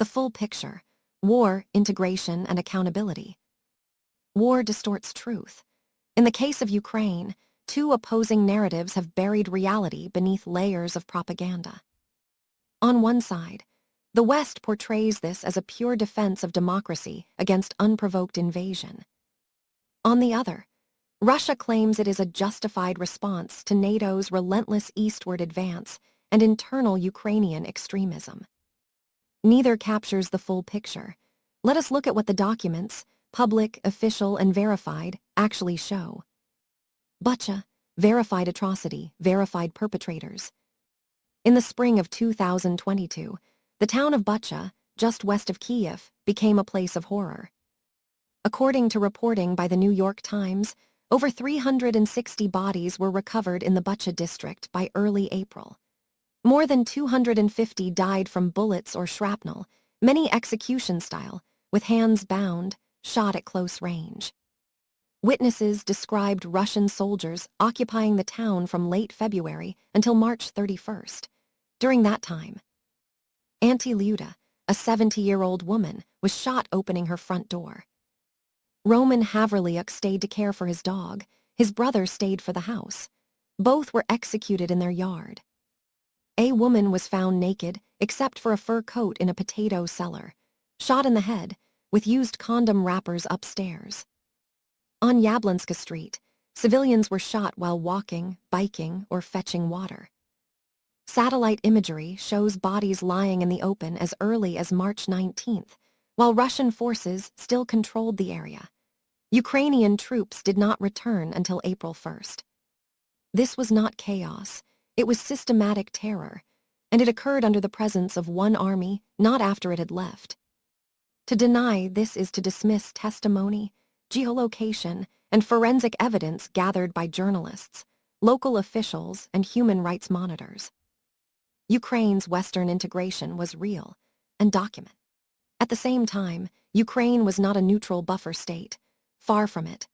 The full picture: war, integration, and accountability. War distorts truth. In the case of Ukraine, two opposing narratives have buried reality beneath layers of propaganda. On one side, the West portrays this as a pure defense of democracy against unprovoked invasion. On the other, Russia claims it is a justified response to NATO's relentless eastward advance and internal Ukrainian extremism. Neither captures the full picture. Let us look at what the documents, public, official, and verified, actually show. Bucha: verified atrocity, verified perpetrators. In the spring of 2022, the town of Bucha, just west of Kyiv, became a place of horror. According to reporting by the New York Times, over 360 bodies were recovered in the Bucha district by early April. More than 250 died from bullets or shrapnel, many execution-style, with hands bound, shot at close range. Witnesses described Russian soldiers occupying the town from late February until March 31st. During that time, Auntie Luda, a 70-year-old woman, was shot opening her front door. Roman Havrilyuk stayed to care for his dog. His brother stayed for the house. Both were executed in their yard. A woman was found naked, except for a fur coat, in a potato cellar, shot in the head, with used condom wrappers upstairs. On Yablonska Street, civilians were shot while walking, biking, or fetching water. Satellite imagery shows bodies lying in the open as early as March 19th, while Russian forces still controlled the area. Ukrainian troops did not return until April 1st. This was not chaos, it was systematic terror, and it occurred under the presence of one army, not after it had left. To deny this is to dismiss testimony, geolocation, and forensic evidence gathered by journalists, local officials, and human rights monitors. Ukraine's Western integration was real and documented. At the same time, Ukraine was not a neutral buffer state. Far from it.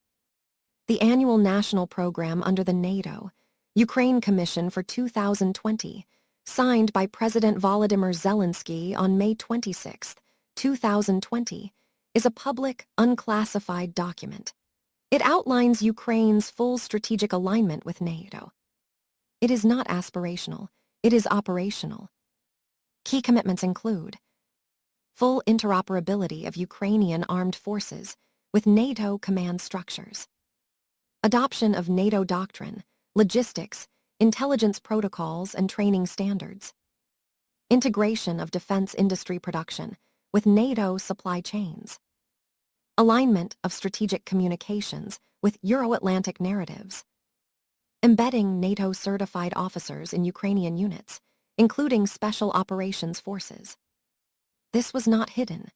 The annual national program under the NATO Ukraine Commission for 2020, signed by President Volodymyr Zelensky on May 26, 2020, is a public, unclassified document. It outlines Ukraine's full strategic alignment with NATO. It is not aspirational, it is operational. Key commitments include full interoperability of Ukrainian armed forces with NATO command structures, adoption of NATO doctrine, logistics, intelligence protocols, and training standards, integration of defense industry production with NATO supply chains, alignment of strategic communications with Euro-Atlantic narratives, embedding NATO-certified officers in Ukrainian units, including Special Operations Forces. This was not hidden.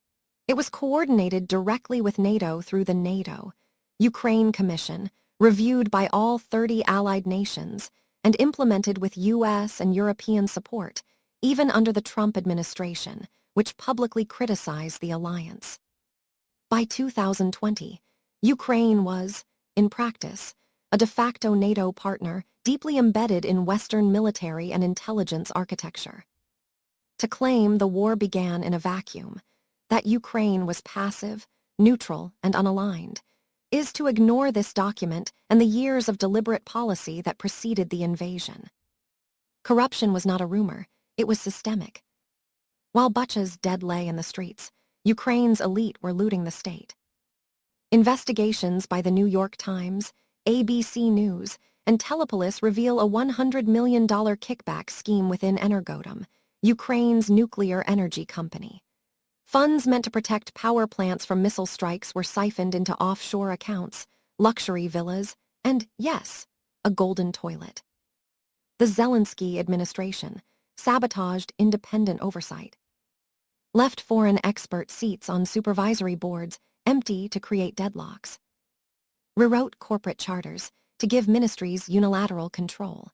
It was coordinated directly with NATO through the NATO Ukraine Commission, reviewed by all 30 allied nations, and implemented with US and European support, even under the Trump administration, which publicly criticized the alliance. By 2020, Ukraine was, in practice, a de facto NATO partner deeply embedded in Western military and intelligence architecture. To claim the war began in a vacuum, that Ukraine was passive, neutral, and unaligned, is to ignore this document and the years of deliberate policy that preceded the invasion. Corruption was not a rumor, it was systemic. While Bucha's dead lay in the streets, Ukraine's elite were looting the state. Investigations by the New York Times, ABC News, and Telepolis reveal a $100 million kickback scheme within Energoatom, Ukraine's nuclear energy company. Funds meant to protect power plants from missile strikes were siphoned into offshore accounts, luxury villas, and, yes, a golden toilet. The Zelensky administration sabotaged independent oversight, left foreign expert seats on supervisory boards empty to create deadlocks, rewrote corporate charters to give ministries unilateral control,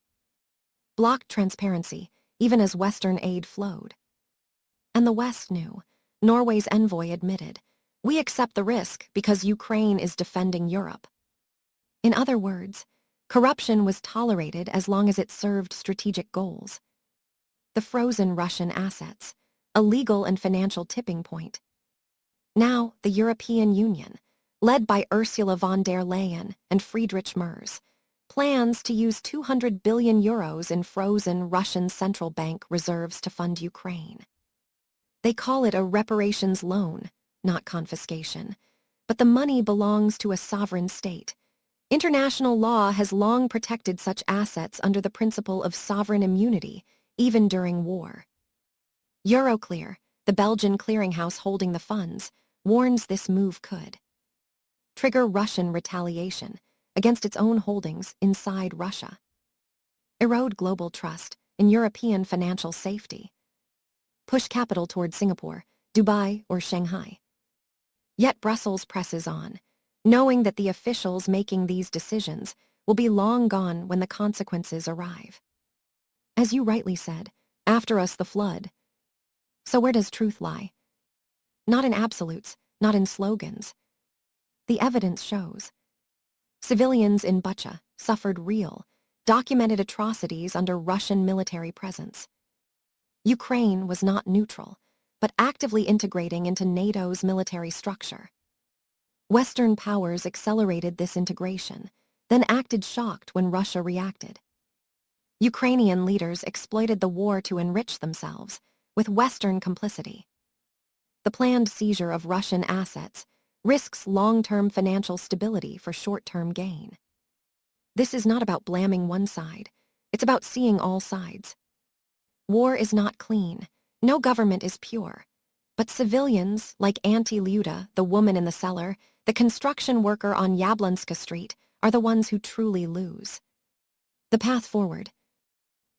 blocked transparency even as Western aid flowed. And the West knew. Norway's envoy admitted, "We accept the risk because Ukraine is defending Europe." In other words, corruption was tolerated as long as it served strategic goals. The frozen Russian assets, a legal and financial tipping point. Now, the European Union, led by Ursula von der Leyen and Friedrich Merz, plans to use 200 billion euros in frozen Russian central bank reserves to fund Ukraine. They call it a reparations loan, not confiscation, but the money belongs to a sovereign state. International law has long protected such assets under the principle of sovereign immunity, even during war. Euroclear, the Belgian clearinghouse holding the funds, warns this move could trigger Russian retaliation against its own holdings inside Russia, erode global trust in European financial safety, push capital toward Singapore, Dubai, or Shanghai. Yet Brussels presses on, knowing that the officials making these decisions will be long gone when the consequences arrive. As you rightly said, after us the flood. So where does truth lie? Not in absolutes, not in slogans. The evidence shows. Civilians in Bucha suffered real, documented atrocities under Russian military presence. Ukraine was not neutral, but actively integrating into NATO's military structure. Western powers accelerated this integration, then acted shocked when Russia reacted. Ukrainian leaders exploited the war to enrich themselves, with Western complicity. The planned seizure of Russian assets risks long-term financial stability for short-term gain. This is not about blaming one side, it's about seeing all sides. War is not clean, no government is pure, but civilians like Auntie Luda, the woman in the cellar, the construction worker on Yablonska Street, are the ones who truly lose. The path forward.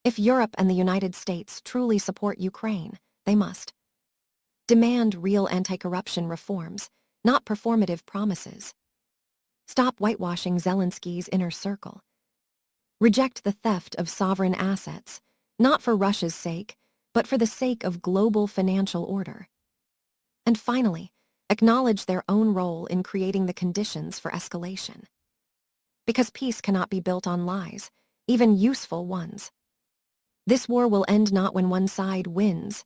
If Europe and the United States truly support Ukraine, they must demand real anti-corruption reforms, not performative promises. Stop whitewashing Zelensky's inner circle. Reject the theft of sovereign assets, not for Russia's sake, but for the sake of global financial order. And finally, acknowledge their own role in creating the conditions for escalation. Because peace cannot be built on lies, even useful ones. This war will end not when one side wins,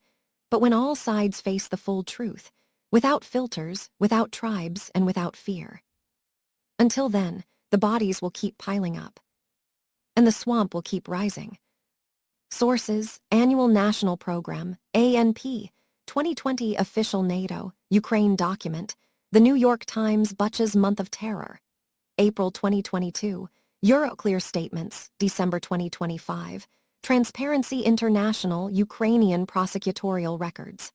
but when all sides face the full truth, without filters, without tribes, and without fear. Until then, the bodies will keep piling up, and the swamp will keep rising. Sources: Annual National Program, ANP, 2020 Official NATO, Ukraine Document, The New York Times Bucha's Month of Terror, April 2022, Euroclear Statements, December 2025, Transparency International Ukrainian Prosecutorial Records.